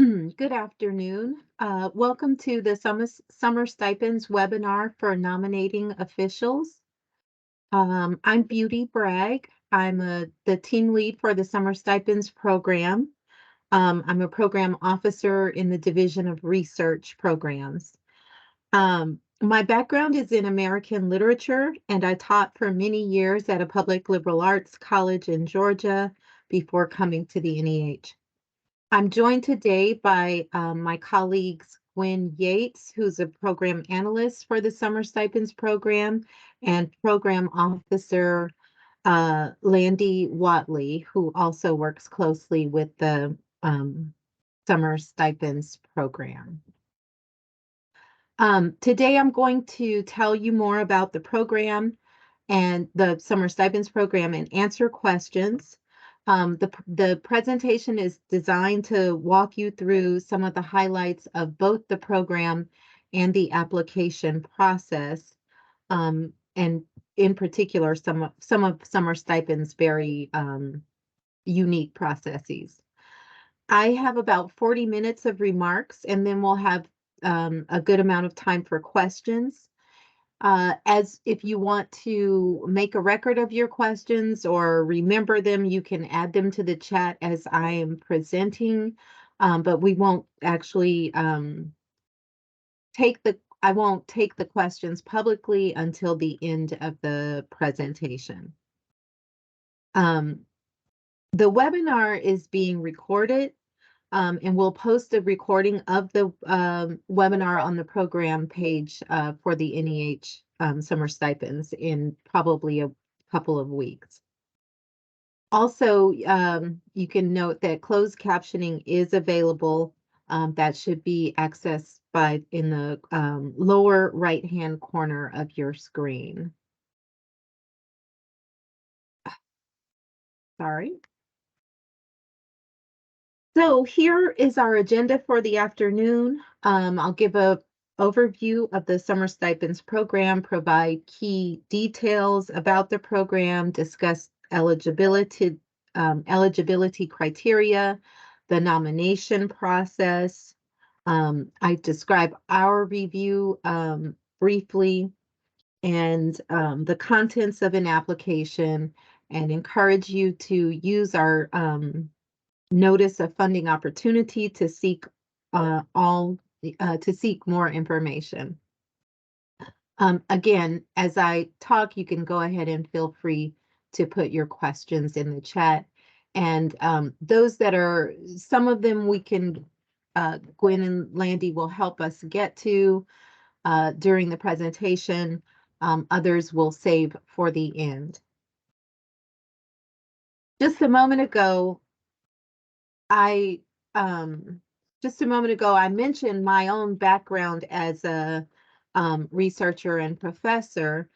Good afternoon. Welcome to the Summer Stipends webinar for nominating officials. I'm Beauty Bragg. I'm the team lead for the Summer Stipends program. I'm a program officer in the Division of Research Programs. My background is in American literature, and I taught for many years at a public liberal arts college in Georgia before coming to the NEH. I'm joined today by my colleagues Gwen Yates, who's a program analyst for the Summer Stipends program, and program officer Landy Watley, who also works closely with the Summer Stipends program. Today I'm going to tell you more about the program and the Summer Stipends program and answer questions. The presentation is designed to walk you through some of the highlights of both the program and the application process, and in particular, some of Summer Stipends' very unique processes. I have about 40 minutes of remarks, and then we'll have a good amount of time for questions. As if you want to make a record of your questions or remember them, you can add them to the chat as I am presenting, but we won't actually I won't take the questions publicly until the end of the presentation. The webinar is being recorded, and we'll post a recording of the webinar on the program page for the NEH Summer Stipends in probably a couple of weeks. Also, you can note that closed captioning is available. That should be accessed in the lower right-hand corner of your screen. Sorry. So here is our agenda for the afternoon. I'll give an overview of the Summer Stipends program, provide key details about the program, discuss eligibility criteria, the nomination process. I describe our review briefly, and the contents of an application, and encourage you to use our notice of funding opportunity to seek more information. Again, as I talk, you can go ahead and feel free to put your questions in the chat. And those that are, some of them we can, Gwen and Landy will help us get to during the presentation. Others will save for the end. Just a moment ago, I mentioned my own background as a researcher and professor,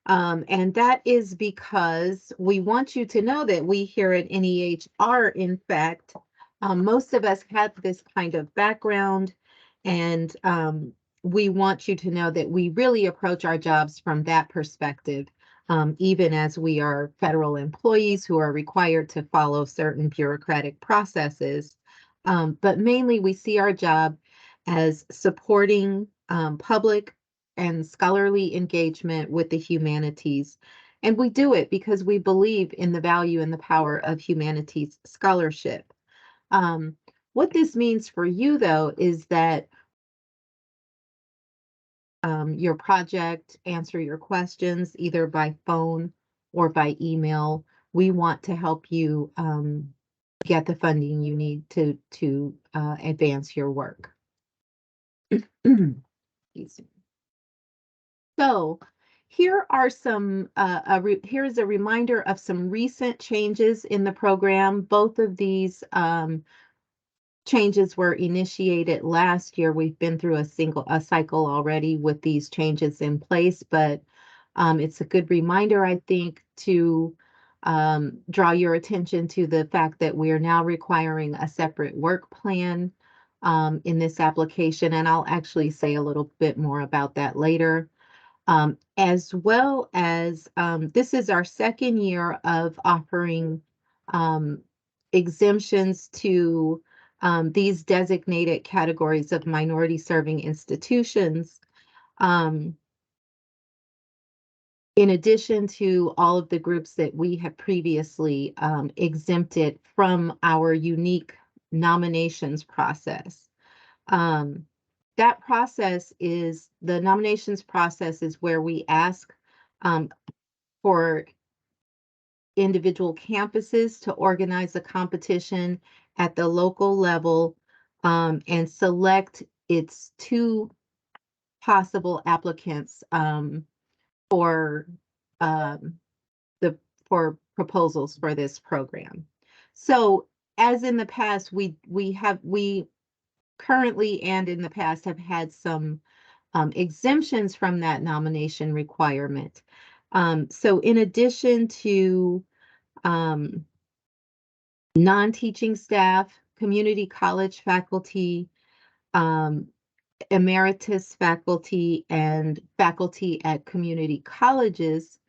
and that is because we want you to know that we here at NEH are, in fact, most of us have this kind of background, and we want you to know that we really approach our jobs from that perspective. Even as we are federal employees who are required to follow certain bureaucratic processes. But mainly we see our job as supporting public and scholarly engagement with the humanities. And we do it because we believe in the value and the power of humanities scholarship. What this means for you, though, is that your project, answer your questions either by phone or by email. We want to help you get the funding you need to advance your work. So here are some, here's a reminder of some recent changes in the program. Both of these changes were initiated last year. We've been through a cycle already with these changes in place, but it's a good reminder, I think, to draw your attention to the fact that we are now requiring a separate work plan in this application, and I'll actually say a little bit more about that later. As well as this is our second year of offering exemptions to these designated categories of minority serving institutions, um, in addition to all of the groups that we have previously exempted from our unique nominations process. Um, that process is the nominations process is where we ask um, for individual campuses to organize a competition at the local level and select its two possible applicants for um, the for proposals for this program. So as in the past, we currently and in the past have had some exemptions from that nomination requirement. So in addition to um, non-teaching staff, community college faculty, um, emeritus faculty, and faculty at community colleges,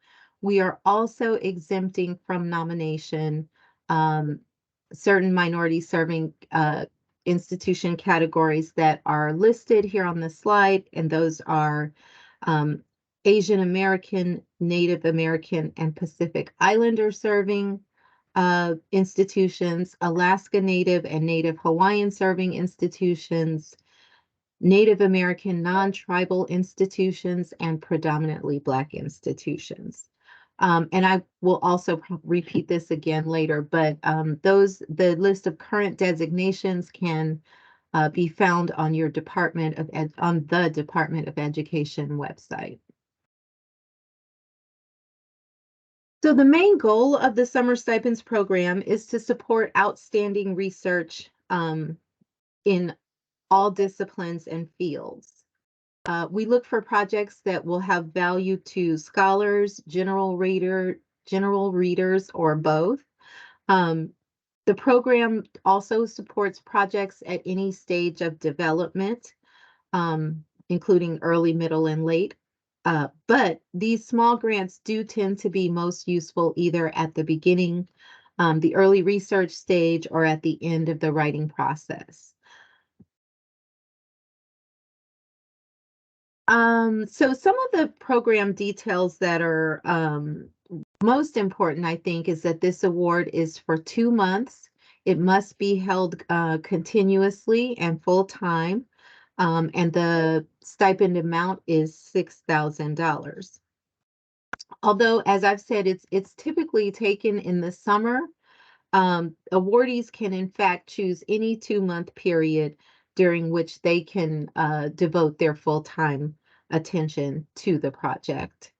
we are also exempting from nomination um, certain minority serving institution categories that are listed here on the slide, and those are um, Asian American, Native American, and Pacific Islander serving institutions, Alaska Native and Native Hawaiian serving institutions, Native American non-tribal institutions, and predominantly Black institutions. And I will also repeat this again later, but the list of current designations can be found on your on the Department of Education website. So the main goal of the Summer Stipends program is to support outstanding research in all disciplines and fields. We look for projects that will have value to scholars, general readers, or both. Um, the program also supports projects at any stage of development, including early, middle, and late. But these small grants do tend to be most useful either at the beginning, the early research stage, or at the end of the writing process. So some of the program details that are most important, I think, is that this award is for 2 months. It must be held continuously and full time, and the stipend amount is $6,000. Although, as I've said, it's typically taken in the summer. Awardees can, in fact, choose any 2-month period during which they can devote their full-time attention to the project.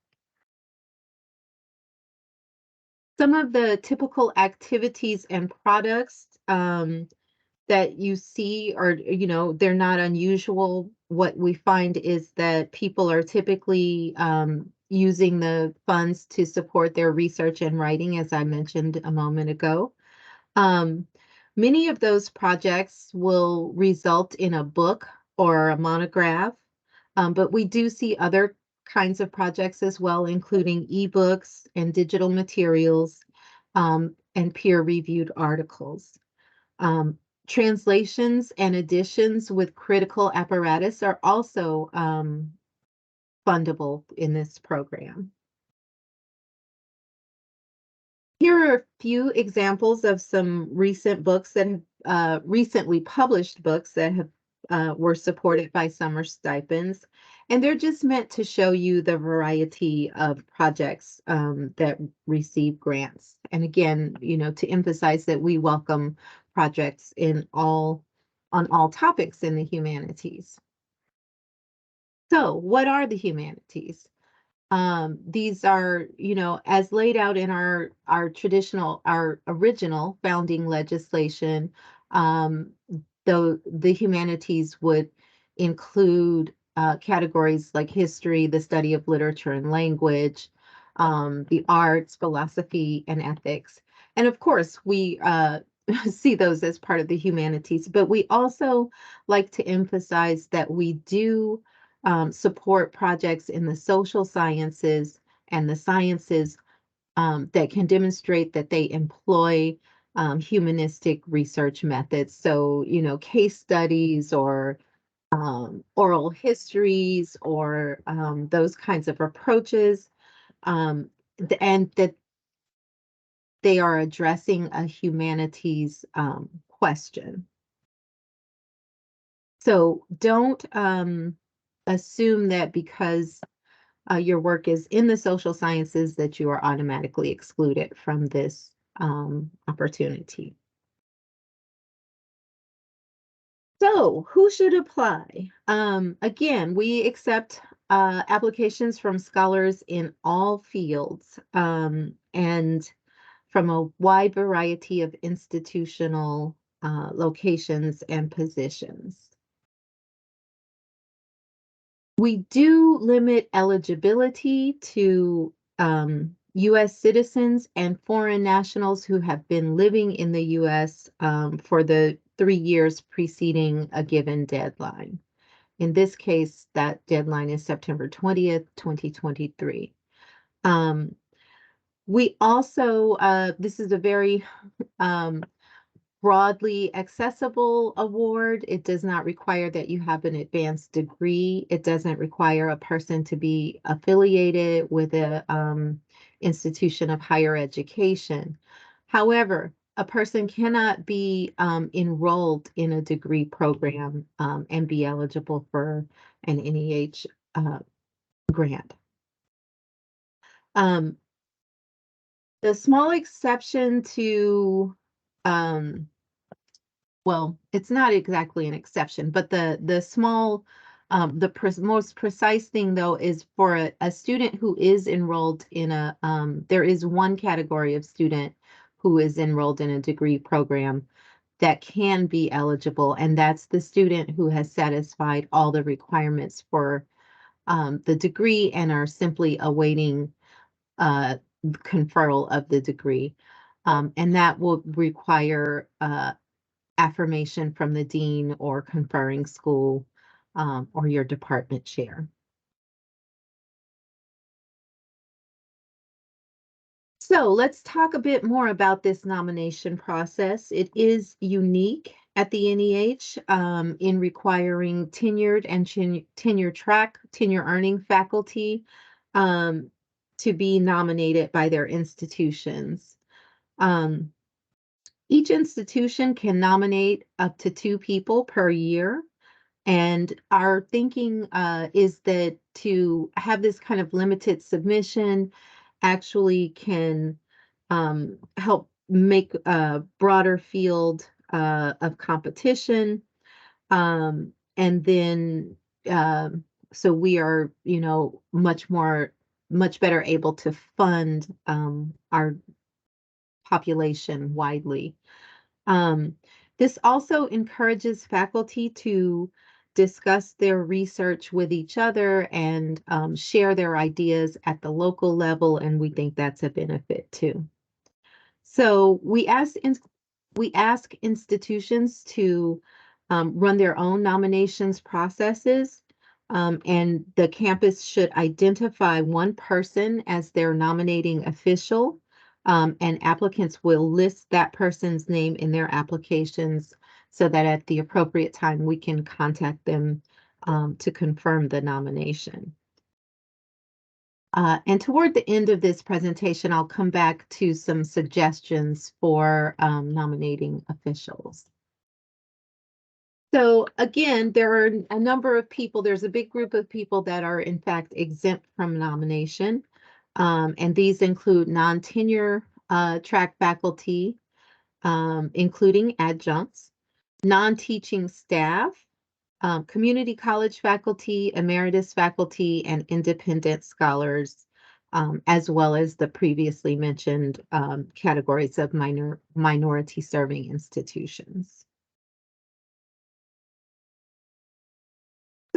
Some of the typical activities and products that you see are, they're not unusual. What we find is that people are typically using the funds to support their research and writing, as I mentioned a moment ago. Um, Many of those projects will result in a book or a monograph, but we do see other kinds of projects as well, including ebooks and digital materials and peer-reviewed articles. Um, Translations and editions with critical apparatus are also fundable in this program. Here are a few examples of some recent books that have recently published books that have were supported by summer stipends, and they're just meant to show you the variety of projects that receive grants. And again, to emphasize that we welcome projects on all topics in the humanities. So, what are the humanities? These are, as laid out in our original founding legislation, though the humanities would include categories like history, the study of literature and language, the arts, philosophy, and ethics. And of course, we see those as part of the humanities, but we also like to emphasize that we do support projects in the social sciences and the sciences that can demonstrate that they employ humanistic research methods. So, case studies or oral histories or those kinds of approaches, and that they are addressing a humanities question. So don't assume that because your work is in the social sciences that you are automatically excluded from this opportunity. So, who should apply? Again, we accept applications from scholars in all fields and from a wide variety of institutional locations and positions. We do limit eligibility to U.S. citizens and foreign nationals who have been living in the U.S. For the 3 years preceding a given deadline. In this case, that deadline is September 20th, 2023. We also, this is a very um, broadly accessible award. It does not require that you have an advanced degree. It doesn't require a person to be affiliated with a institution of higher education. However, a person cannot be enrolled in a degree program and be eligible for an NEH grant. Um, the small exception to um, well, it's not exactly an exception, but the small, most precise thing though is for a student who is enrolled in there is one category of student who is enrolled in a degree program that can be eligible, and that's the student who has satisfied all the requirements for the degree and are simply awaiting conferral of the degree. And that will require affirmation from the dean or conferring school or your department chair. So let's talk a bit more about this nomination process. It is unique at the NEH in requiring tenured and tenure earning faculty to be nominated by their institutions. Um, each institution can nominate up to 2 people per year. And our thinking is that to have this kind of limited submission actually can help make a broader field of competition. And then, so we are, much better able to fund our population widely. Um, this also encourages faculty to discuss their research with each other and share their ideas at the local level, and we think that's a benefit too. So we ask institutions to run their own nominations processes, and the campus should identify one person as their nominating official, and applicants will list that person's name in their applications so that at the appropriate time we can contact them to confirm the nomination. And toward the end of this presentation, I'll come back to some suggestions for nominating officials. So again, there are a number of people, there's a big group of people that are in fact exempt from nomination. And these include non-tenure track faculty, including adjuncts, non-teaching staff, community college faculty, emeritus faculty, and independent scholars, as well as the previously mentioned categories of minority serving institutions.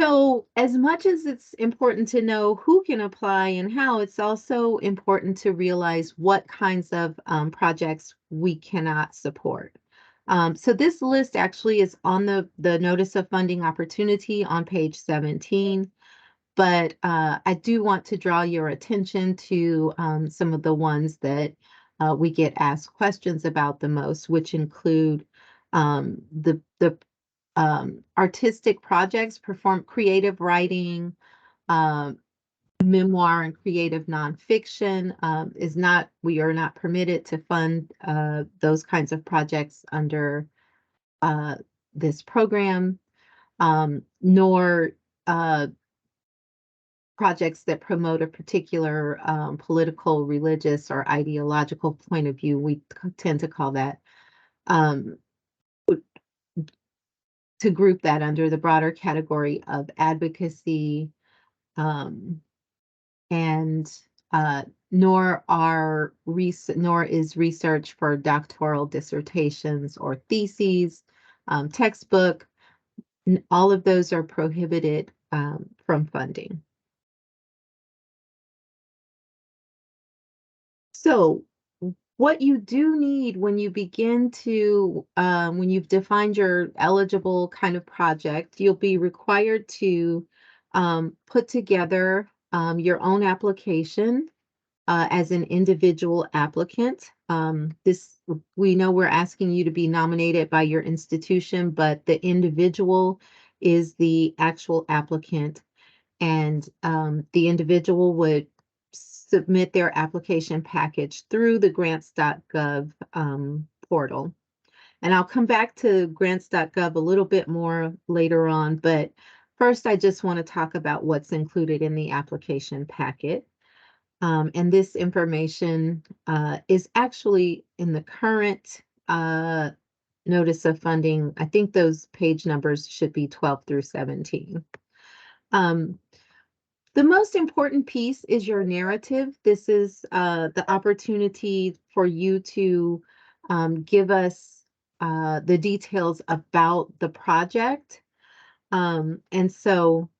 So, as much as it's important to know who can apply and how, it's also important to realize what kinds of projects we cannot support. So this list actually is on the Notice of Funding Opportunity on page 17, but I do want to draw your attention to some of the ones that we get asked questions about the most, which include the artistic projects, perform creative writing, um, memoir and creative nonfiction is not, we are not permitted to fund those kinds of projects under uh, this program, nor projects that promote a particular political, religious, or ideological point of view. We tend to call that, um, to group that under the broader category of advocacy, um, and nor is research for doctoral dissertations or theses, textbook. All of those are prohibited from funding. So, what you do need when you begin to, when you've defined your eligible kind of project, you'll be required to put together your own application as an individual applicant. We know we're asking you to be nominated by your institution, but the individual is the actual applicant, and the individual would submit their application package through the grants.gov portal. And I'll come back to grants.gov a little bit more later on, but first I just want to talk about what's included in the application packet. And this information is actually in the current notice of funding. I think those page numbers should be 12 through 17. The most important piece is your narrative. This is the opportunity for you to give us the details about the project. And so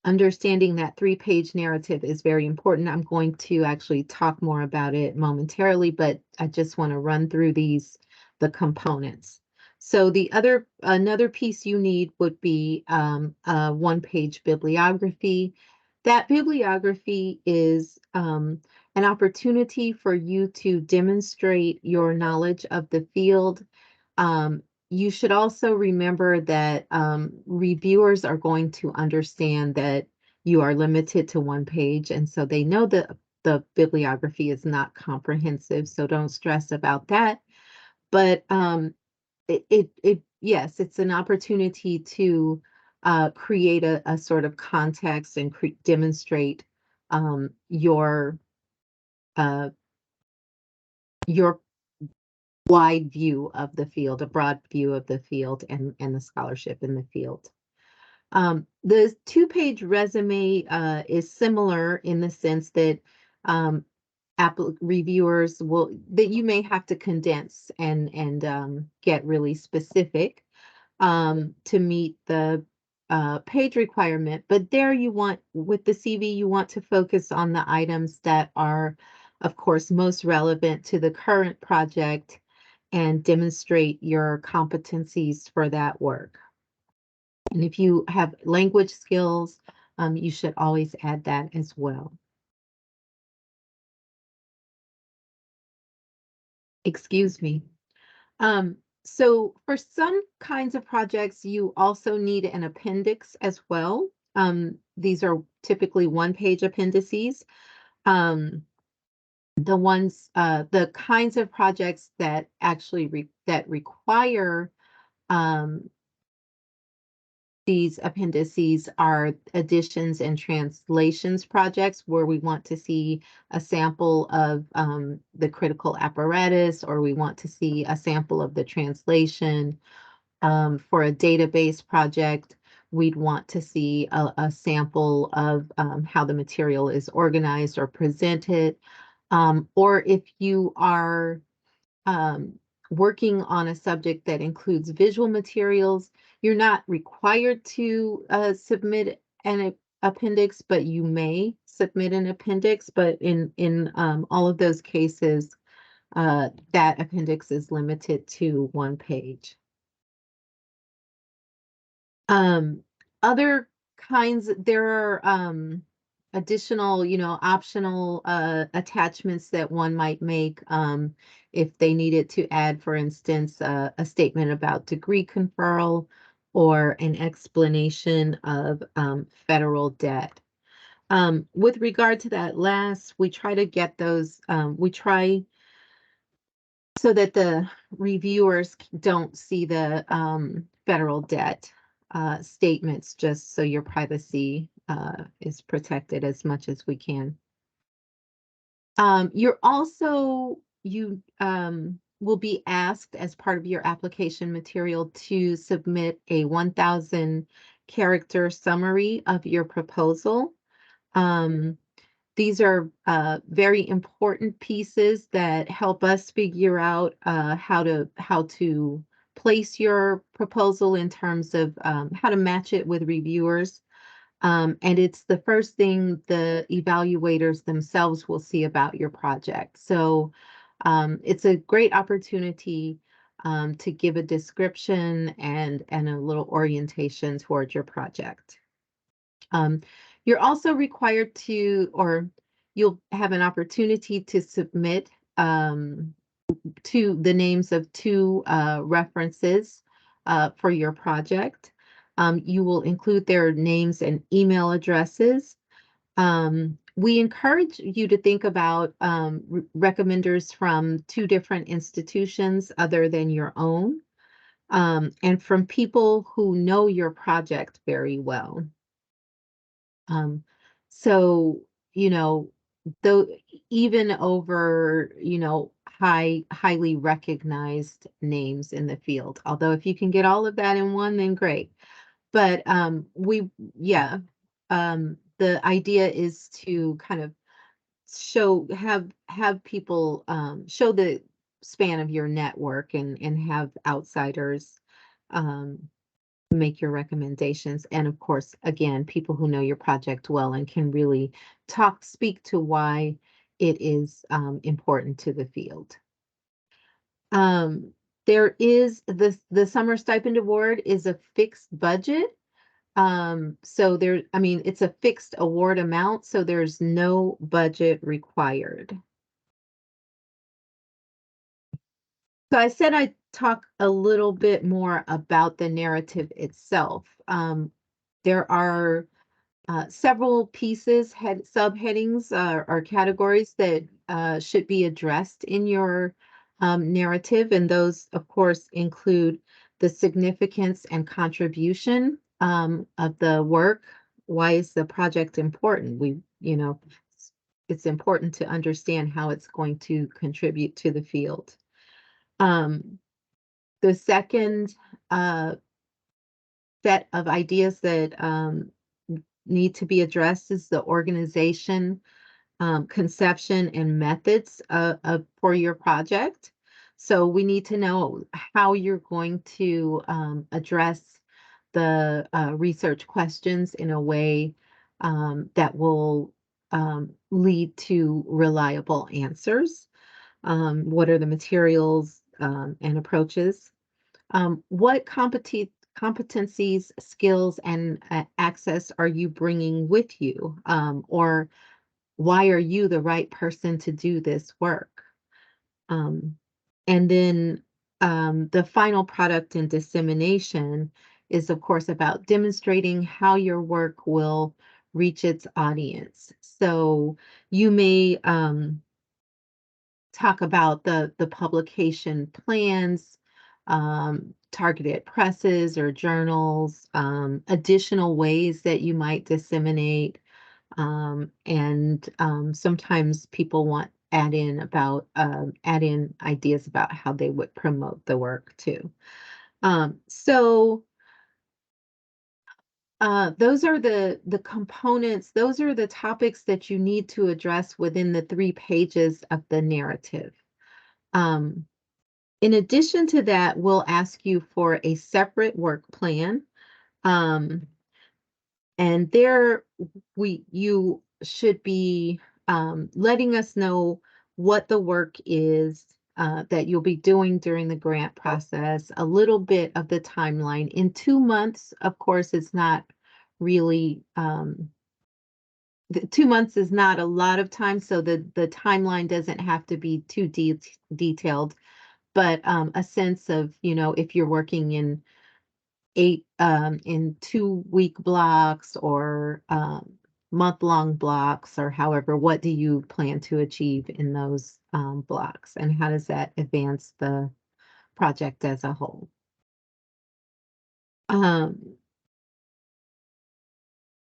understanding that three-page narrative is very important. I'm going to actually talk more about it momentarily, but I just want to run through the components. So another piece you need would be a one-page bibliography. That bibliography is an opportunity for you to demonstrate your knowledge of the field. You should also remember that reviewers are going to understand that you are limited to one page, and so they know that the bibliography is not comprehensive, so don't stress about that. But yes, it's an opportunity to create a sort of context and demonstrate uh, your wide view of the field, a broad view of the field and the scholarship in the field. The two-page resume is similar in the sense that reviewers that you may have to condense and get really specific to meet the page requirement. But there with the CV, you want to focus on the items that are, of course, most relevant to the current project and demonstrate your competencies for that work. And if you have language skills, you should always add that as well. Excuse me. So for some kinds of projects, you also need an appendix as well. These are typically one-page appendices. Um, the kinds of projects that actually that require these appendices are additions and translations projects where we want to see a sample of the critical apparatus, or we want to see a sample of the translation. For a database project, we'd want to see a sample of how the material is organized or presented. Or if you are um, working on a subject that includes visual materials, you're not required to submit an appendix, but you may submit an appendix. But in all of those cases, that appendix is limited to one page. Um, Other kinds, there are additional, optional attachments that one might make if they needed to add, for instance, a statement about degree conferral or an explanation of federal debt. With regard to that last, we try to get those, we try so that the reviewers don't see the federal debt statements, just so your privacy is protected as much as we can. You will be asked as part of your application material to submit a 1,000 character summary of your proposal. Um, these are very important pieces that help us figure out how to place your proposal in terms of how to match it with reviewers. And it's the first thing the evaluators themselves will see about your project. So it's a great opportunity to give a description and a little orientation towards your project. Um, you're also required to, or you'll have an opportunity to submit to the names of two references for your project. You will include their names and email addresses. We encourage you to think about recommenders from two different institutions other than your own, and from people who know your project very well. Um, so, you know, though, even over, highly recognized names in the field. Although if you can get all of that in one, then great. But yeah, the idea is to kind of have people show the span of your network and have outsiders um, make your recommendations. And of course, again, people who know your project well and can really speak to why it is important to the field. Um, there is the Summer Stipend Award is a fixed budget. So I mean, it's a fixed award amount, so there's no budget required. So I said I'd talk a little bit more about the narrative itself. There are several pieces, subheadings, or categories that should be addressed in your narrative, and those, of course, include the significance and contribution of the work. Why is the project important? It's important to understand how it's going to contribute to the field. Um, the second set of ideas that need to be addressed is the organization, conception, and methods for your project. So we need to know how you're going to address the research questions in a way that will lead to reliable answers. What are the materials and approaches? What competencies, skills, and access are you bringing with you? Or why are you the right person to do this work? Um, and then the final product and dissemination is, of course, about demonstrating how your work will reach its audience. So you may talk about the publication plans, targeted presses or journals, additional ways that you might disseminate, and sometimes people want add in ideas about how they would promote the work too. So those are the components, those are the topics that you need to address within the 3 pages of the narrative. Um, In addition to that, we'll ask you for a separate work plan. Um, and there you should be letting us know what the work is that you'll be doing during the grant process, a little bit of the timeline. In 2 months, of course, it's not really the 2 months is not a lot of time, so the timeline doesn't have to be too detailed, but, a sense of, if you're working in 2-week blocks or, month-long blocks or however, what do you plan to achieve in those, blocks, and how does that advance the project as a whole? Um,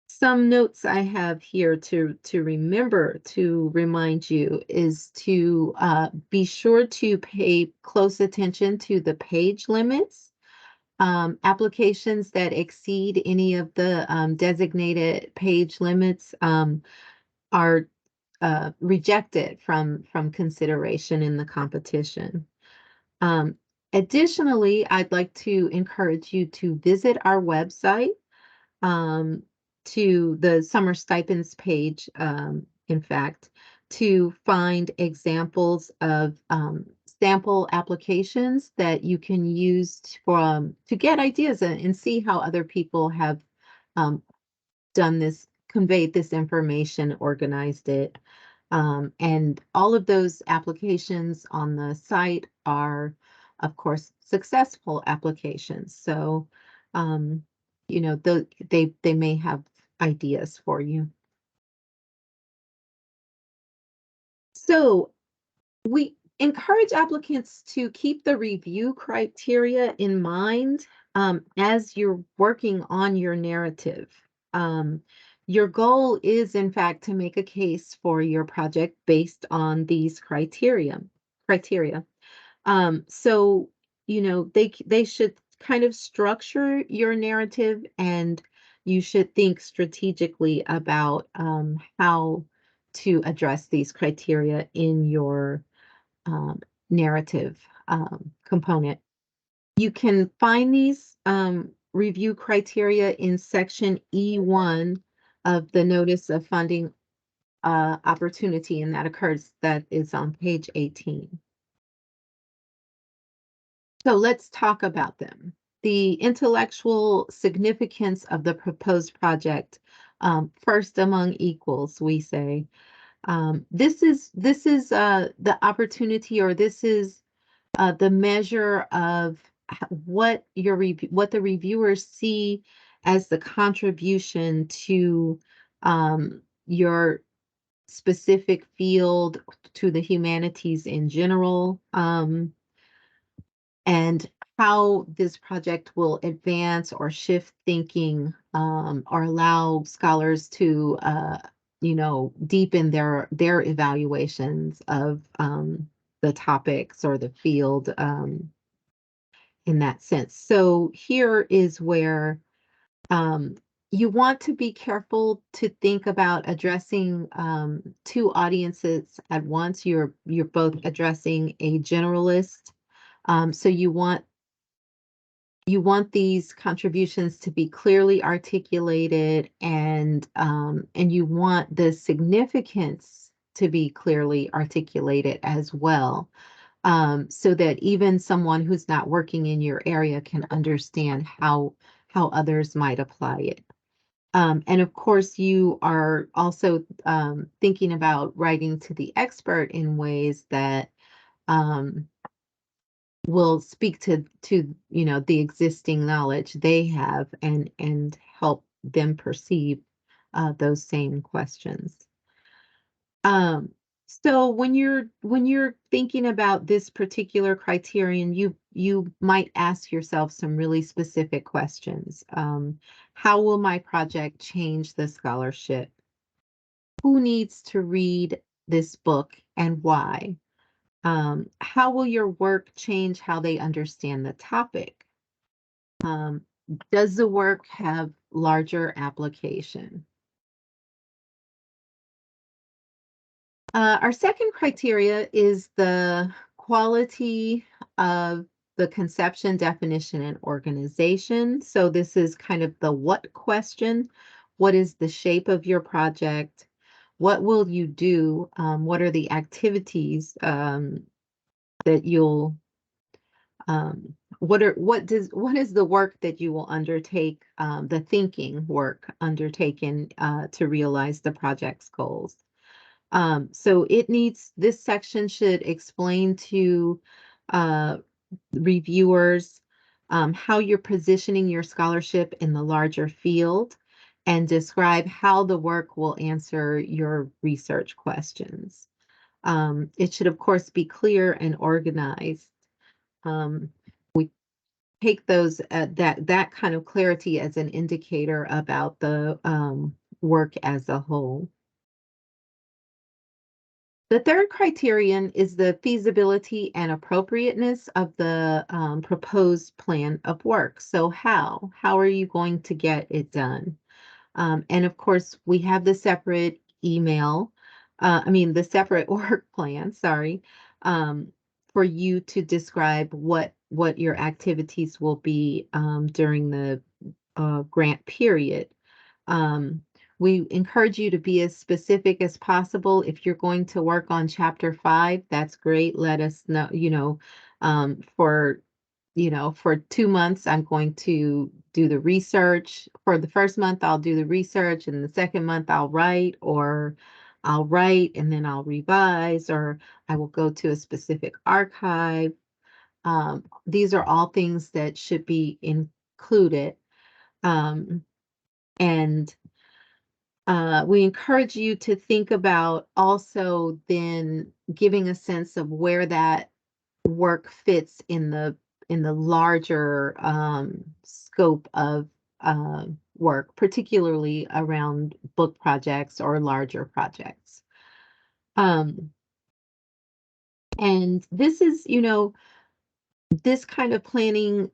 some notes I have here to remember to remind you is to, be sure to pay close attention to the page limits. Applications that exceed any of the, designated page limits, are, rejected from consideration in the competition. Um, Additionally, I'd like to encourage you to visit our website, um, to the summer stipends page, in fact, to find examples of, sample applications that you can use to get ideas and see how other people have, um, done this, conveyed this information, organized it. And all of those applications on the site are, of course, successful applications. So, um, they may have ideas for you. So we encourage applicants to keep the review criteria in mind, as you're working on your narrative. Um, your goal is, in fact, to make a case for your project based on these criteria. So, they should kind of structure your narrative, and you should think strategically about, how to address these criteria in your, um, narrative, component. You can find these, review criteria in section E1 of the notice of funding, opportunity, and that is on page 18. So let's talk about them. The intellectual significance of the proposed project, first among equals, we say. This is the opportunity, or this is, the measure of what the reviewers see as the contribution to, your specific field, to the humanities in general. And how this project will advance or shift thinking, or allow scholars to, deepen their evaluations of, the topics or the field, in that sense. So here is where, um, you want to be careful to think about addressing, two audiences at once. You're both addressing a generalist, so you want these contributions to be clearly articulated, and you want the significance to be clearly articulated as well, so that even someone who's not working in your area can understand how others might apply it. And of course, you are also, thinking about writing to the expert in ways that, um, will speak to the existing knowledge they have, and help them perceive, those same questions. So when you're thinking about this particular criterion, you might ask yourself some really specific questions. How will my project change the scholarship? Who needs to read this book and why? How will your work change how they understand the topic? Um, does the work have larger application? Our second criteria is the quality of the conception, definition, and organization. So this is kind of the what question. What is the shape of your project? What will you do? What are the activities, that you'll, what is the work that you will undertake, the thinking work undertaken to realize the project's goals. So this section should explain to uh, reviewers how you're positioning your scholarship in the larger field and describe how the work will answer your research questions. It should, of course, be clear and organized. Um, we take that kind of clarity as an indicator about the work as a whole. The third criterion is the feasibility and appropriateness of the proposed plan of work. So how are you going to get it done? And of course, we have the separate the separate work plan, sorry, um, for you to describe what your activities will be during the grant period. Um, we encourage you to be as specific as possible. If you're going to work on chapter 5, that's great. Let us know, for 2 months, I'm going to do the research. For the first month, I'll do the research, and the second month, I'll write and then I'll revise, or I will go to a specific archive. These are all things that should be included. And we encourage you to think about also then giving a sense of where that work fits in the larger scope of work, particularly around book projects or larger projects. Um, and this is, this kind of planning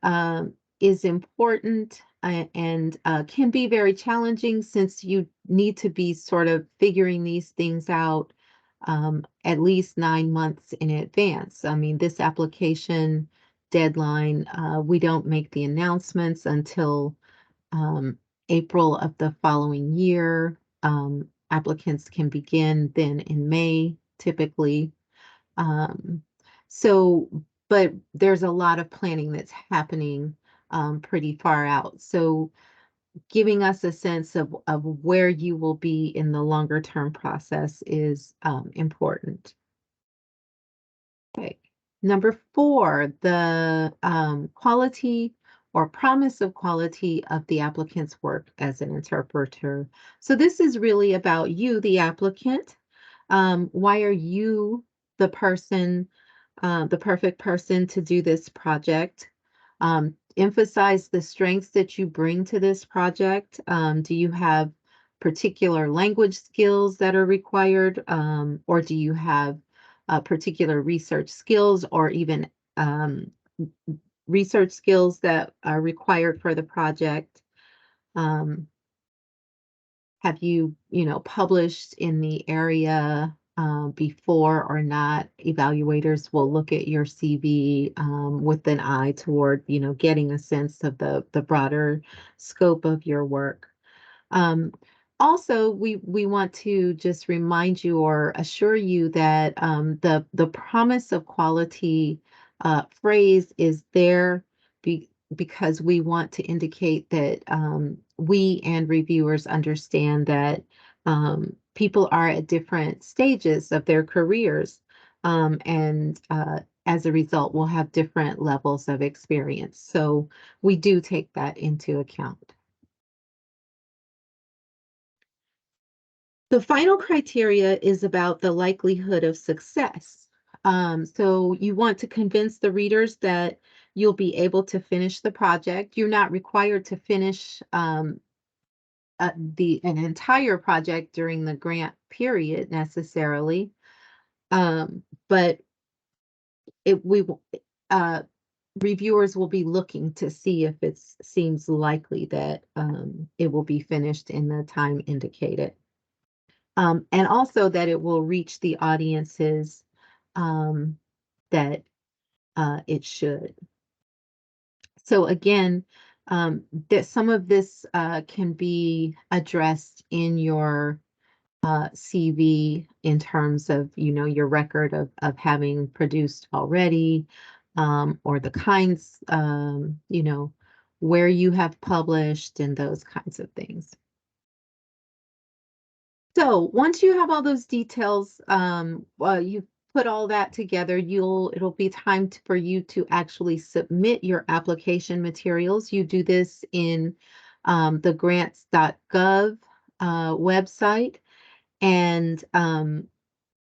is important and can be very challenging since you need to be sort of figuring these things out at least 9 months in advance. I mean, this application deadline, we don't make the announcements until um, April of the following year. Applicants can begin then in May, typically. Um, so, but there's a lot of planning that's happening pretty far out. So giving us a sense of where you will be in the longer term process is important. Okay. Number 4, the quality or promise of quality of the applicant's work as an interpreter. So this is really about you, the applicant. Why are you the person, the perfect person to do this project? Emphasize the strengths that you bring to this project. Do you have particular language skills that are required, or do you have particular research skills or even research skills that are required for the project? Um, have you, published in the area before or not? Evaluators will look at your CV with an eye toward, getting a sense of the broader scope of your work. Um, Also, we want to just remind you or assure you that the promise of quality phrase is there because we want to indicate that we and reviewers understand that people are at different stages of their careers, and as a result, will have different levels of experience. So we do take that into account. The final criteria is about the likelihood of success. So you want to convince the readers that you'll be able to finish the project. You're not required to finish an entire project during the grant period necessarily, but it we will- uh, reviewers will be looking to see if it seems likely that it will be finished in the time indicated. And also that it will reach the audiences um, that it should. So again, that some of this can be addressed in your CV in terms of, your record of having produced already. or the kinds, where you have published and those kinds of things. So once you have all those details, you put all that together, it'll be time for you to actually submit your application materials. You do this in the grants.gov website, and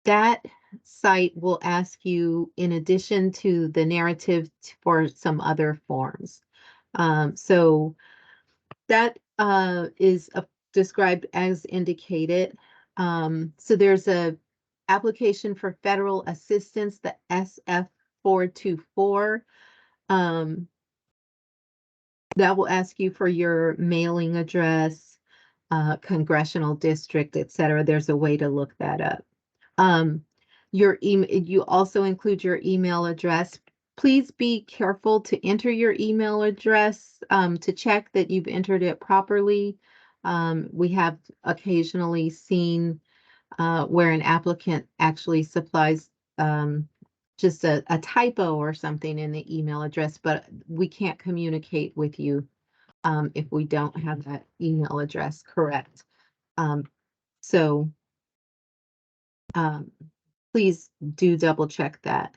that site will ask you, in addition to the narrative, for some other forms. So that is described as indicated. So there's a application for federal assistance, the SF-424. Um, that will ask you for your mailing address, congressional district, etc. There's a way to look that up. Your email, you also include your email address. Please be careful to enter your email address to check that you've entered it properly. We have occasionally seen where an applicant actually supplies just a typo or something in the email address, but we can't communicate with you if we don't have that email address correct. Um, so um, please do double check that.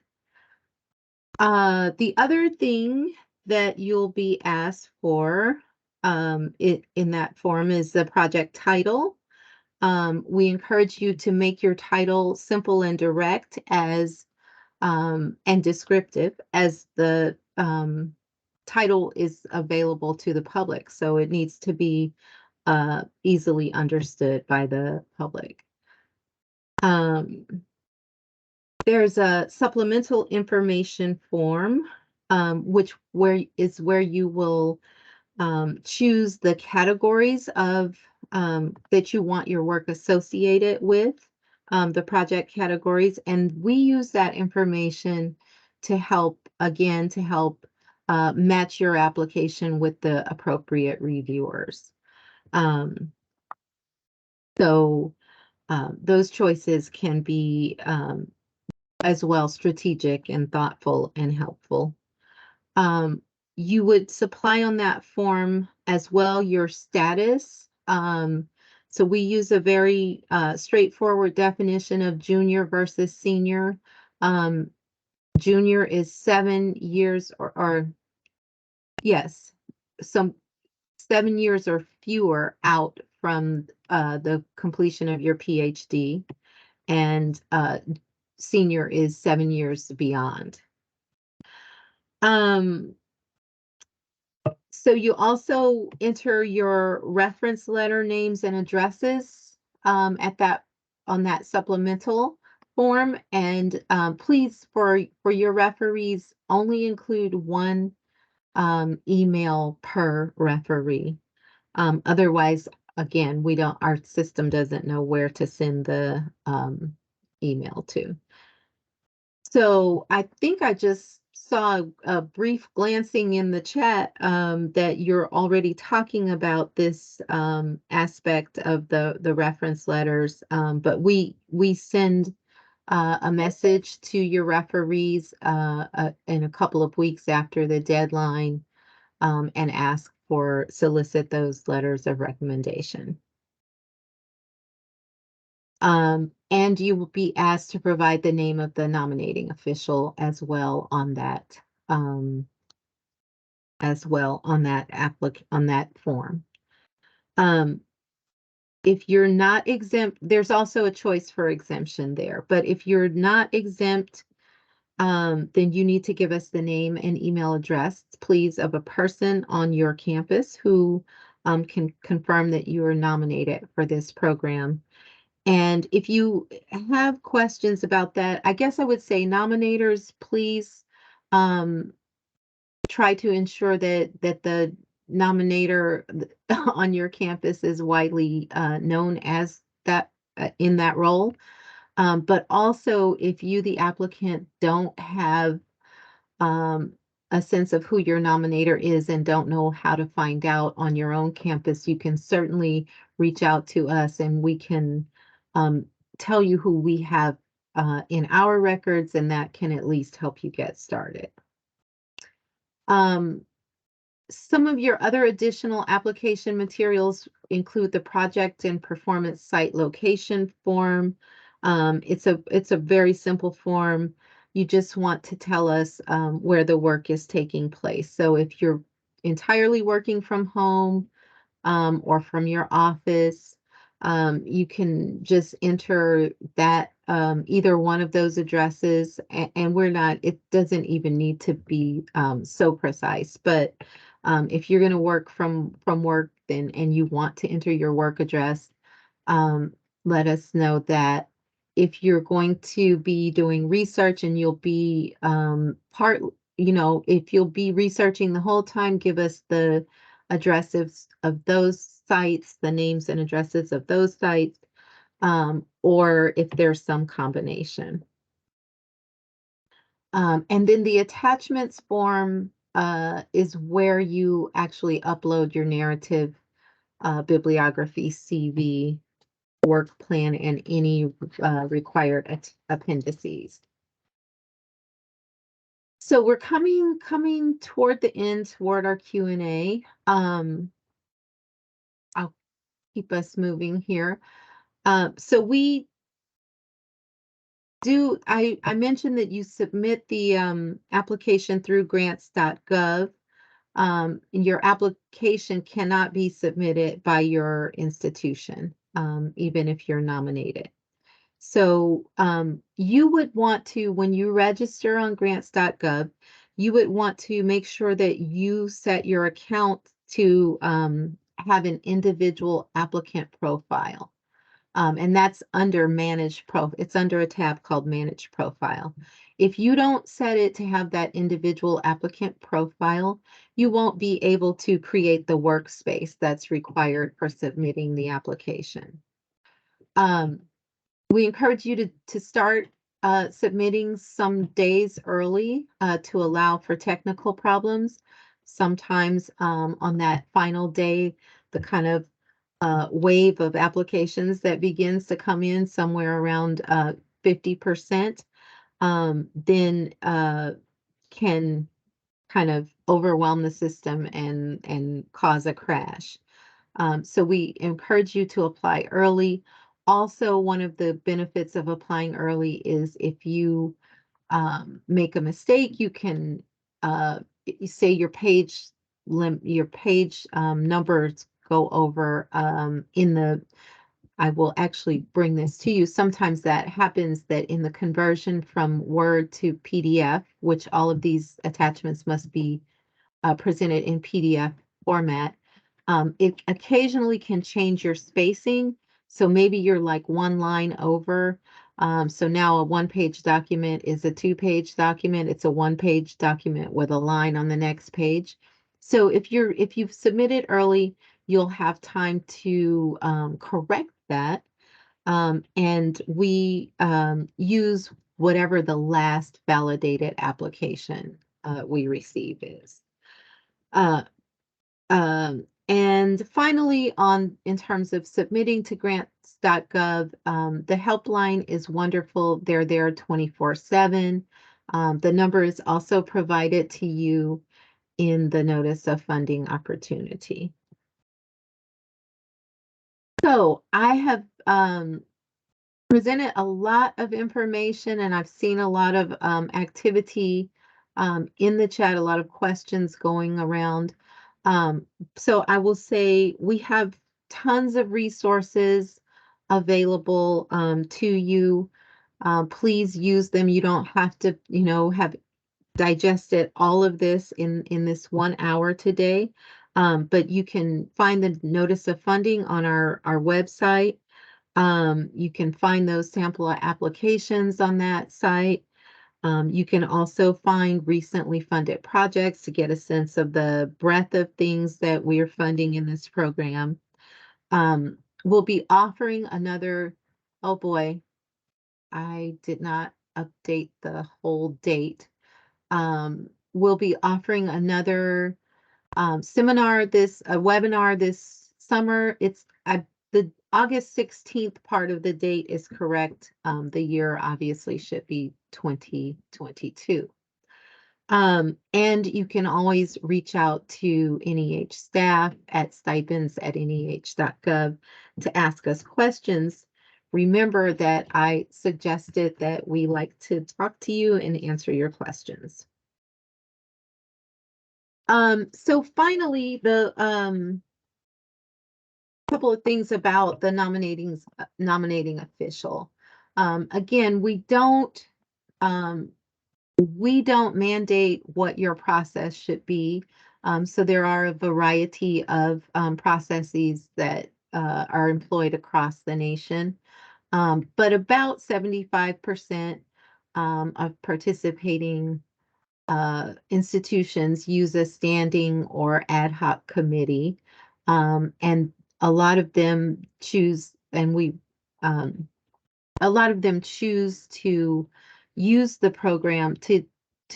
The other thing that you'll be asked for in that form is the project title. We encourage you to make your title simple and direct and descriptive, as the title is available to the public. So it needs to be easily understood by the public. There's a supplemental information form, where you will choose the categories of that you want your work associated with, the project categories, and we use that information to help match your application with the appropriate reviewers. So those choices can be as well strategic and thoughtful and helpful. You would supply on that form as well your status. So we use a very straightforward definition of junior versus senior. Junior is 7 years or yes, some 7 years or fewer out from the completion of your PhD, and senior is 7 years beyond. So you also enter your reference letter names and addresses on that supplemental form, and please, for your referees, only include one email per referee. Otherwise, again, our system doesn't know where to send the email to. So I think I just saw a brief glancing in the chat that you're already talking about this aspect of the reference letters, but we send a message to your referees in a couple of weeks after the deadline, and solicit those letters of recommendation. And you will be asked to provide the name of the nominating official as well on that on that form. If you're not exempt, there's also a choice for exemption there, but if you're not exempt, then you need to give us the name and email address, please, of a person on your campus who can confirm that you are nominated for this program. And if you have questions about that, I guess I would say nominators, please try to ensure that the nominator on your campus is widely known as that in that role. But also, if you, the applicant, don't have a sense of who your nominator is and don't know how to find out on your own campus, you can certainly reach out to us, and we can tell you who we have in our records, and that can at least help you get started. Um, some of your other additional application materials include the project and performance site location form. It's a very simple form. You just want to tell us where the work is taking place. So if you're entirely working from home, or from your office. You can just enter that either one of those addresses, and it doesn't even need to be so precise. But if you're going to work from work, then and you want to enter your work address, um, let us know that. If you're going to be doing research and you'll be if you'll be researching the whole time, give us the addresses of those sites, the names and addresses of those sites, or if there's some combination. And then the attachments form is where you actually upload your narrative, bibliography, CV, work plan, and any required appendices. So we're coming toward the end, toward our Q&A. I'll keep us moving here. So we do, I mentioned that you submit the application through grants.gov. Your application cannot be submitted by your institution, even if you're nominated. So you would want to, when you register on grants.gov, you would want to make sure that you set your account to have an individual applicant profile. And that's under it's under a tab called Manage Profile. If you don't set it to have that individual applicant profile, you won't be able to create the workspace that's required for submitting the application. We encourage you to start submitting some days early to allow for technical problems. Sometimes on that final day, the kind of wave of applications that begins to come in somewhere around 50%, then can kind of overwhelm the system and cause a crash. So we encourage you to apply early. Also, one of the benefits of applying early is if you make a mistake, you can say your page numbers go over in the. I will actually bring this to you. Sometimes that happens that in the conversion from Word to PDF, which all of these attachments must be presented in PDF format. It occasionally can change your spacing. So maybe you're like one line over. So now a one-page document is a two-page document. It's a one-page document with a line on the next page. So if you've submitted early, you'll have time to correct that. And we use whatever the last validated application we receive is. Uh, and finally, in terms of submitting to grants.gov, the helpline is wonderful. They're there 24/7. The number is also provided to you in the notice of funding opportunity. So I have presented a lot of information, and I've seen a lot of activity in the chat, a lot of questions going around. So I will say we have tons of resources available to you. Please use them. You don't have to, have digested all of this in this 1 hour today. But you can find the notice of funding on our website. You can find those sample applications on that site. You can also find recently funded projects to get a sense of the breadth of things that we are funding in this program. We'll be offering another, oh boy, I did not update the whole date. We'll be offering another webinar this summer. The August 16th part of the date is correct. The year obviously should be 2022. And you can always reach out to NEH staff at stipends@neh.gov to ask us questions. Remember that I suggested that we like to talk to you and answer your questions. So finally, the couple of things about the nominating official. Again, um, we don't mandate what your process should be. So there are a variety of processes that are employed across the nation. But about 75% of participating institutions use a standing or ad hoc committee. And a lot of them choose, and um, a lot of them choose to use the program to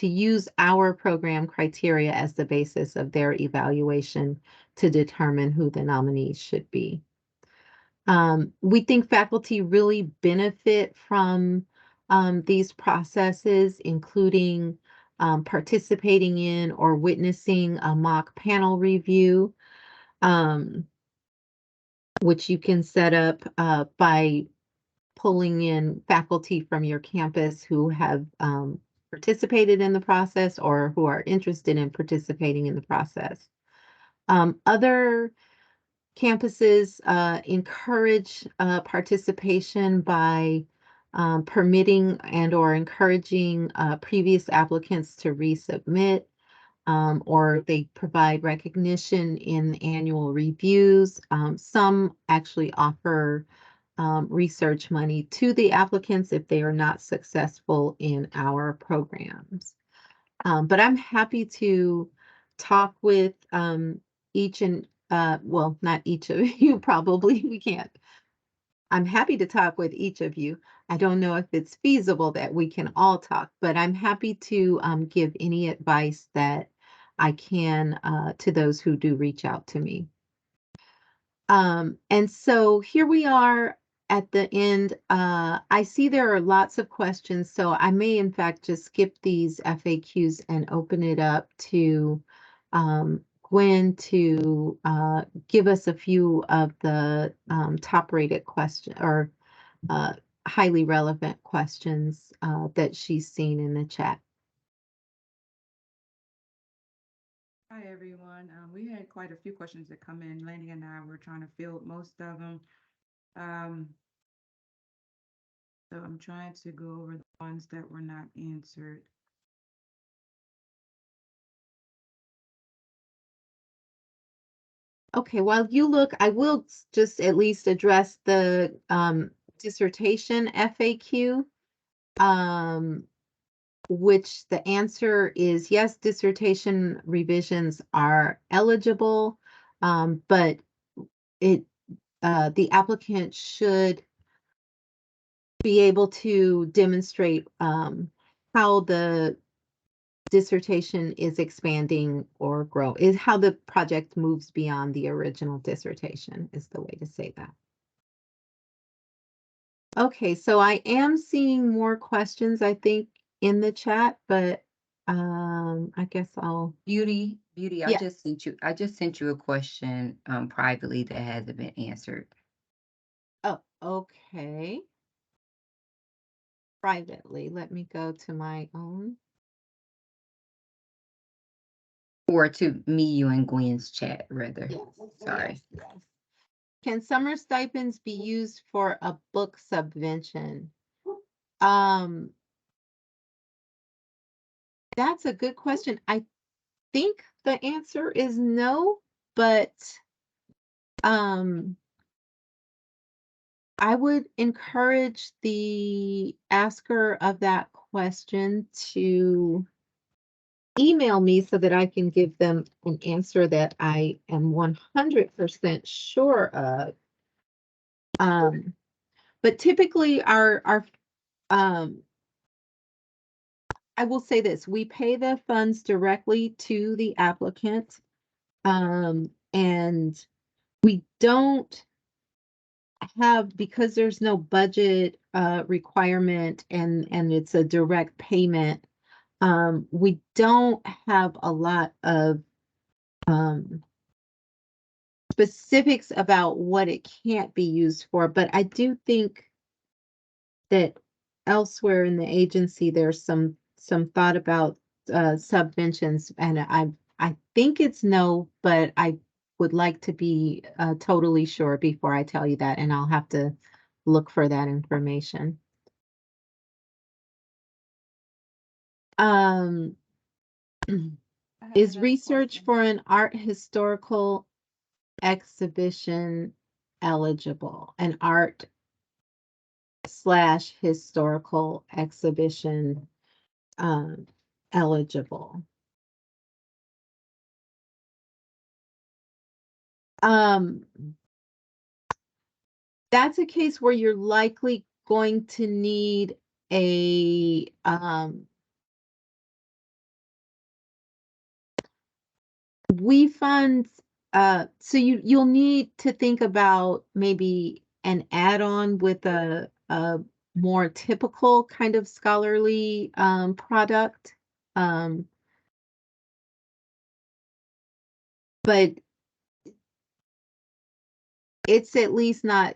use our program criteria as the basis of their evaluation to determine who the nominees should be. We think faculty really benefit from these processes, including participating in or witnessing a mock panel review, um, which you can set up by pulling in faculty from your campus who have participated in the process or who are interested in participating in the process. Other campuses encourage participation by permitting and or encouraging previous applicants to resubmit, or they provide recognition in annual reviews. Some actually offer research money to the applicants if they are not successful in our programs. But I'm happy to talk with each and well, not each of you, probably we can't. I'm happy to talk with each of you. I don't know if it's feasible that we can all talk, but I'm happy to give any advice that I can to those who do reach out to me. And so here we are at the end. I see there are lots of questions, so I may in fact just skip these FAQs and open it up to Gwen to give us a few of the top rated question or highly relevant questions that she's seen in the chat. Hi, everyone. We had quite a few questions that come in. Landy and I were trying to field most of them. Um, so I'm trying to go over the ones that were not answered. Okay, while you look, I will just at least address the dissertation FAQ, which the answer is yes, dissertation revisions are eligible, but the applicant should be able to demonstrate how the dissertation is expanding or grow, is how the project moves beyond the original dissertation, is the way to say that. Okay, so I am seeing more questions, I think, in the chat, but I guess I'll. Beauty, I Yeah. just sent you a question privately that hasn't been answered. Oh, okay. Privately, let me go to my own. Or to me, you and Gwen's chat, rather. Yes, Sorry. yes. Can summer stipends be used for a book subvention? That's a good question. I think the answer is no, but um, I would encourage the asker of that question to email me so that I can give them an answer that I am 100% sure of. But typically um, I will say this, we pay the funds directly to the applicant, and we don't have, because there's no budget requirement and it's a direct payment, We don't have a lot of um, specifics about what it can't be used for, but I do think that elsewhere in the agency there's some thought about subventions, and I think it's no, but I would like to be totally sure before I tell you that, and I'll have to look for that information. Um, I have is another research question. for an art historical exhibition eligible? An art slash historical exhibition um, eligible? Um, that's a case where you're likely going to need a we fund so you'll need to think about maybe an add-on with a more typical kind of scholarly product. Um, but it's at least not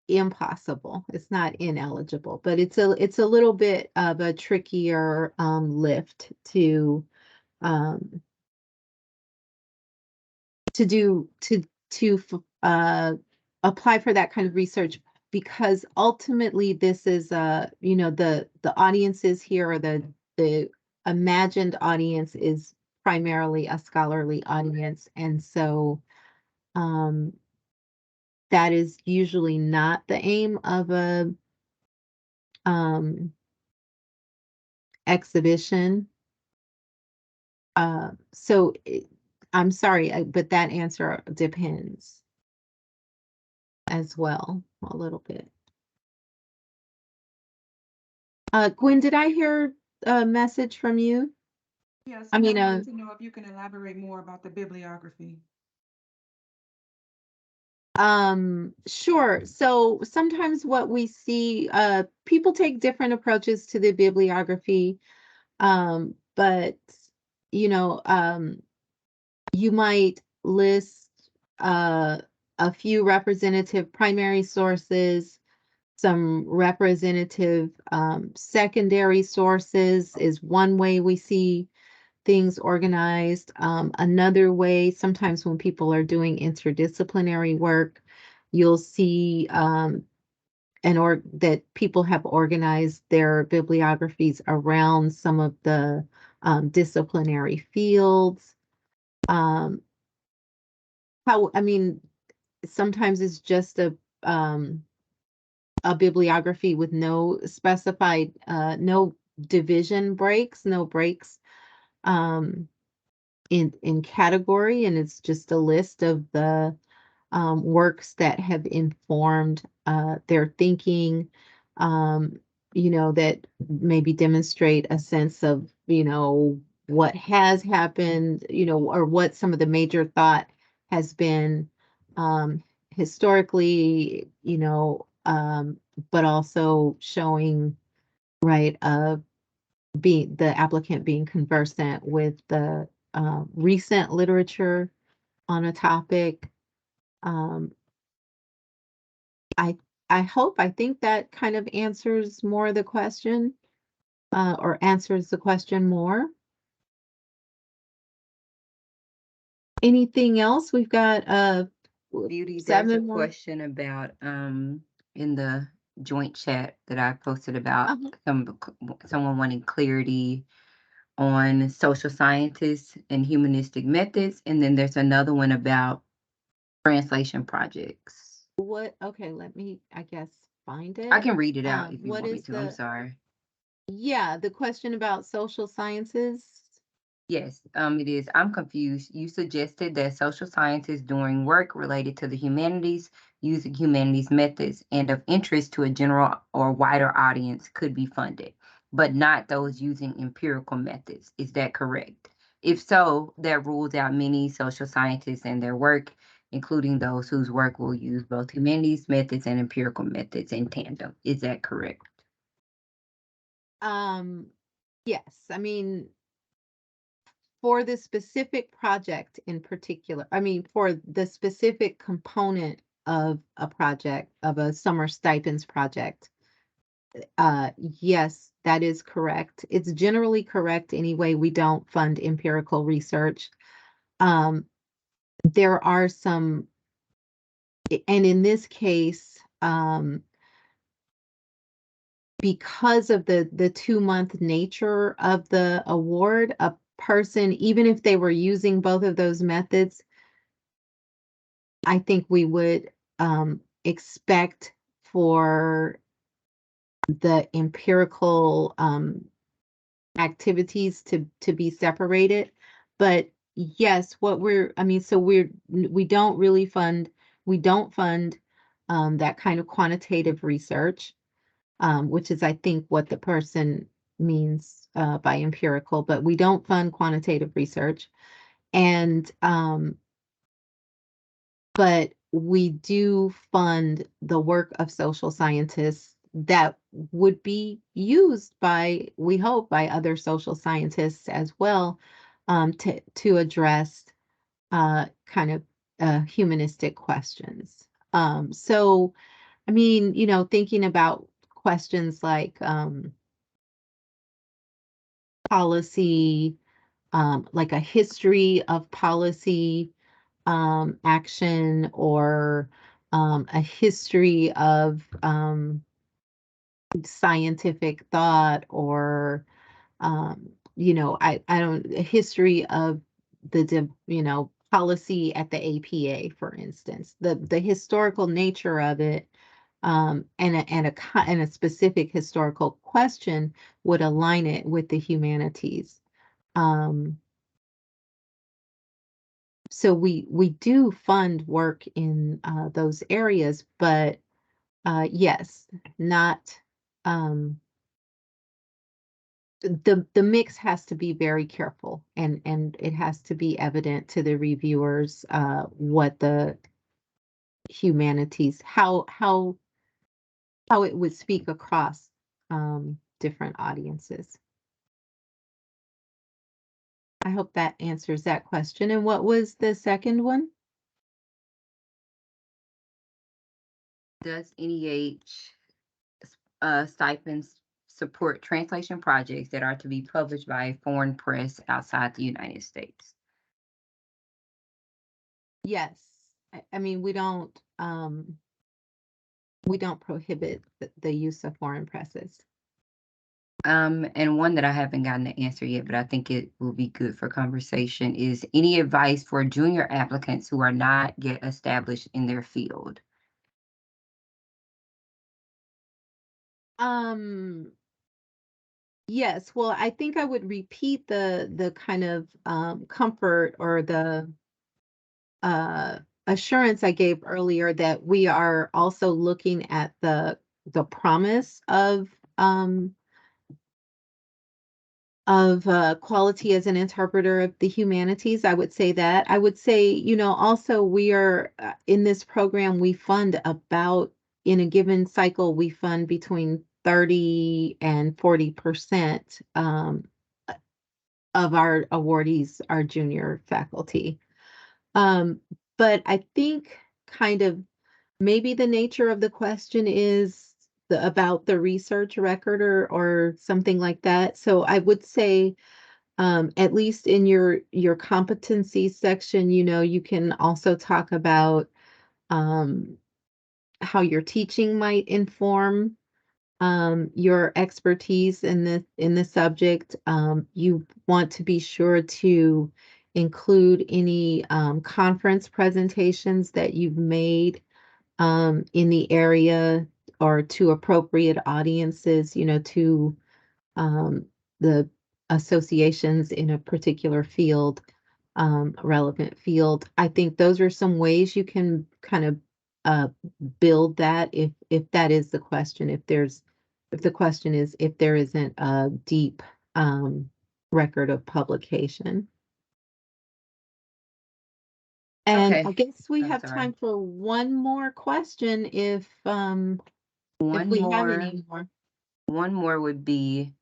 impossible. It's not ineligible, but it's a little bit of a trickier lift um to do apply for that kind of research, because ultimately this is the audiences here, or the imagined audience is primarily a scholarly audience, and so um that is usually not the aim of a um exhibition. I'm sorry, but that answer depends as well a little bit. Gwen, did I hear a message from you? Yes, I and I mean, wanted to know if you can elaborate more about the bibliography. sure. So sometimes what we see, people take different approaches to the bibliography, but you know, you might list uh, a few representative primary sources, some representative secondary sources is one way we see things organized. Another way, sometimes when people are doing interdisciplinary work, you'll see that people have organized their bibliographies around some of the disciplinary fields. Um, I mean, sometimes it's just a bibliography with no specified, no division breaks, no breaks um, in category, and it's just a list of the works that have informed their thinking, um, that maybe demonstrate a sense of, what has happened, or what some of the major thought has been um, historically, but also showing, right, the applicant being conversant with the recent literature on a topic. Um, I I think that kind of answers more of the question, or answers the question more. Anything else? We've got Beauty, there's a 7 more. question about in the joint chat that I posted about Uh-huh. someone wanting clarity on social scientists and humanistic methods, and then there's another one about translation projects. What? Okay, let me, I guess, find I it. can read it out if you What want me is to. I'm the? sorry. Yeah, the question about social sciences. Yes, it is. I'm confused. You suggested that social scientists doing work related to the humanities using humanities methods and of interest to a general or wider audience could be funded, but not those using empirical methods. Is that correct? If so, that rules out many social scientists and their work, including those whose work will use both humanities methods and empirical methods in tandem. Is that correct? Um, Yes, I mean, for the specific project in particular, I mean, for the specific component of a project, of a summer stipends project, yes, that is correct. It's generally correct anyway. We don't fund empirical research. Um, there are some, and in this case, because of the 2-month nature of the award, a person, even if they were using both of those methods, I think we would expect for the empirical activities to be separated. But yes, what we're, I mean, so we don't really fund, we don't fund that kind of quantitative research, which is, I think, what the person means by empirical, but we don't fund quantitative research. And but we do fund the work of social scientists that would be used by, we hope, by other social scientists as well, to address kind of humanistic questions. So, I mean, thinking about questions like policy, like a history of policy action, or a history of scientific thought, or I don't, a history of policy at the APA, for instance, the historical nature of it, and a specific historical question would align it with the humanities. Um, so we do fund work in those areas, but yes, not the mix has to be very careful, and it has to be evident to the reviewers what the humanities, how it would speak across different audiences. I hope that answers that question. And what was the second one? Does NEH stipends support translation projects that are to be published by a foreign press outside the United States? Yes. I mean, we don't prohibit the use of foreign presses. And one that I haven't gotten the answer yet, but I think it will be good for conversation is any advice for junior applicants who are not yet established in their field? Um, yes, well, I think I would repeat the kind of comfort, or the uh, assurance I gave earlier, that we are also looking at the promise of quality as an interpreter of the humanities. I would say that. I would say, also, we are in this program, we fund about, in a given cycle, we fund between 30 and 40% of our awardees are junior faculty. Um, but I think, kind of, maybe the nature of the question is about the research record, or something like that. So I would say, at least in your competency section, you can also talk about um, how your teaching might inform your expertise in the subject. You want to be sure to include any conference presentations that you've made in the area, or to appropriate audiences, to um, the associations in a particular field, relevant field. I think those are some ways you can kind of uh, build that, if that is the question. If the question is if there isn't a deep record of publication. And I Okay, guess we I'm have sorry. time for one more question, if One we have more, any more. one more would be,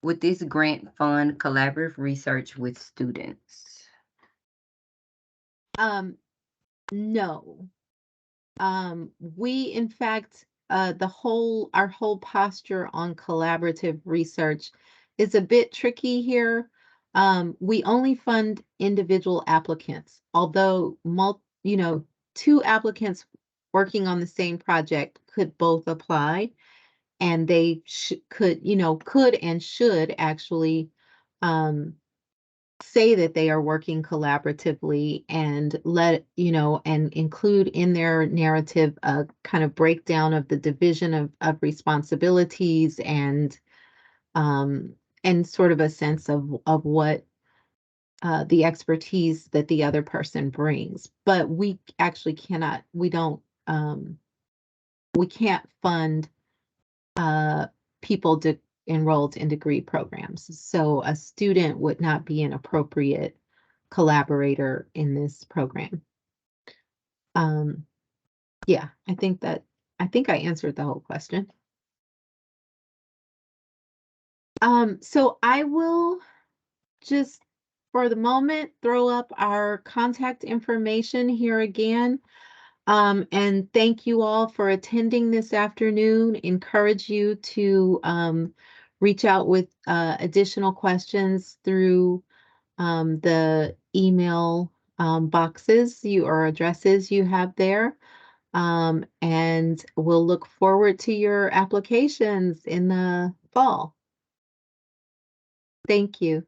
Would this grant fund collaborative research with students? Um, no. We in fact, our whole posture on collaborative research is a bit tricky here. We only fund individual applicants, although two applicants working on the same project could both apply, and they could and should actually um, say that they are working collaboratively and and include in their narrative a kind of breakdown of the division of responsibilities um, and sort of a sense of what the expertise that the other person brings. But we actually cannot, we can't fund people enrolled in degree programs. So a student would not be an appropriate collaborator in this program. Um, yeah, I think I answered the whole question. So I will just for the moment throw up our contact information here again. And thank you all for attending this afternoon. Encourage you to reach out with additional questions through the email boxes or addresses you have there. And we'll look forward to your applications in the fall. Thank you.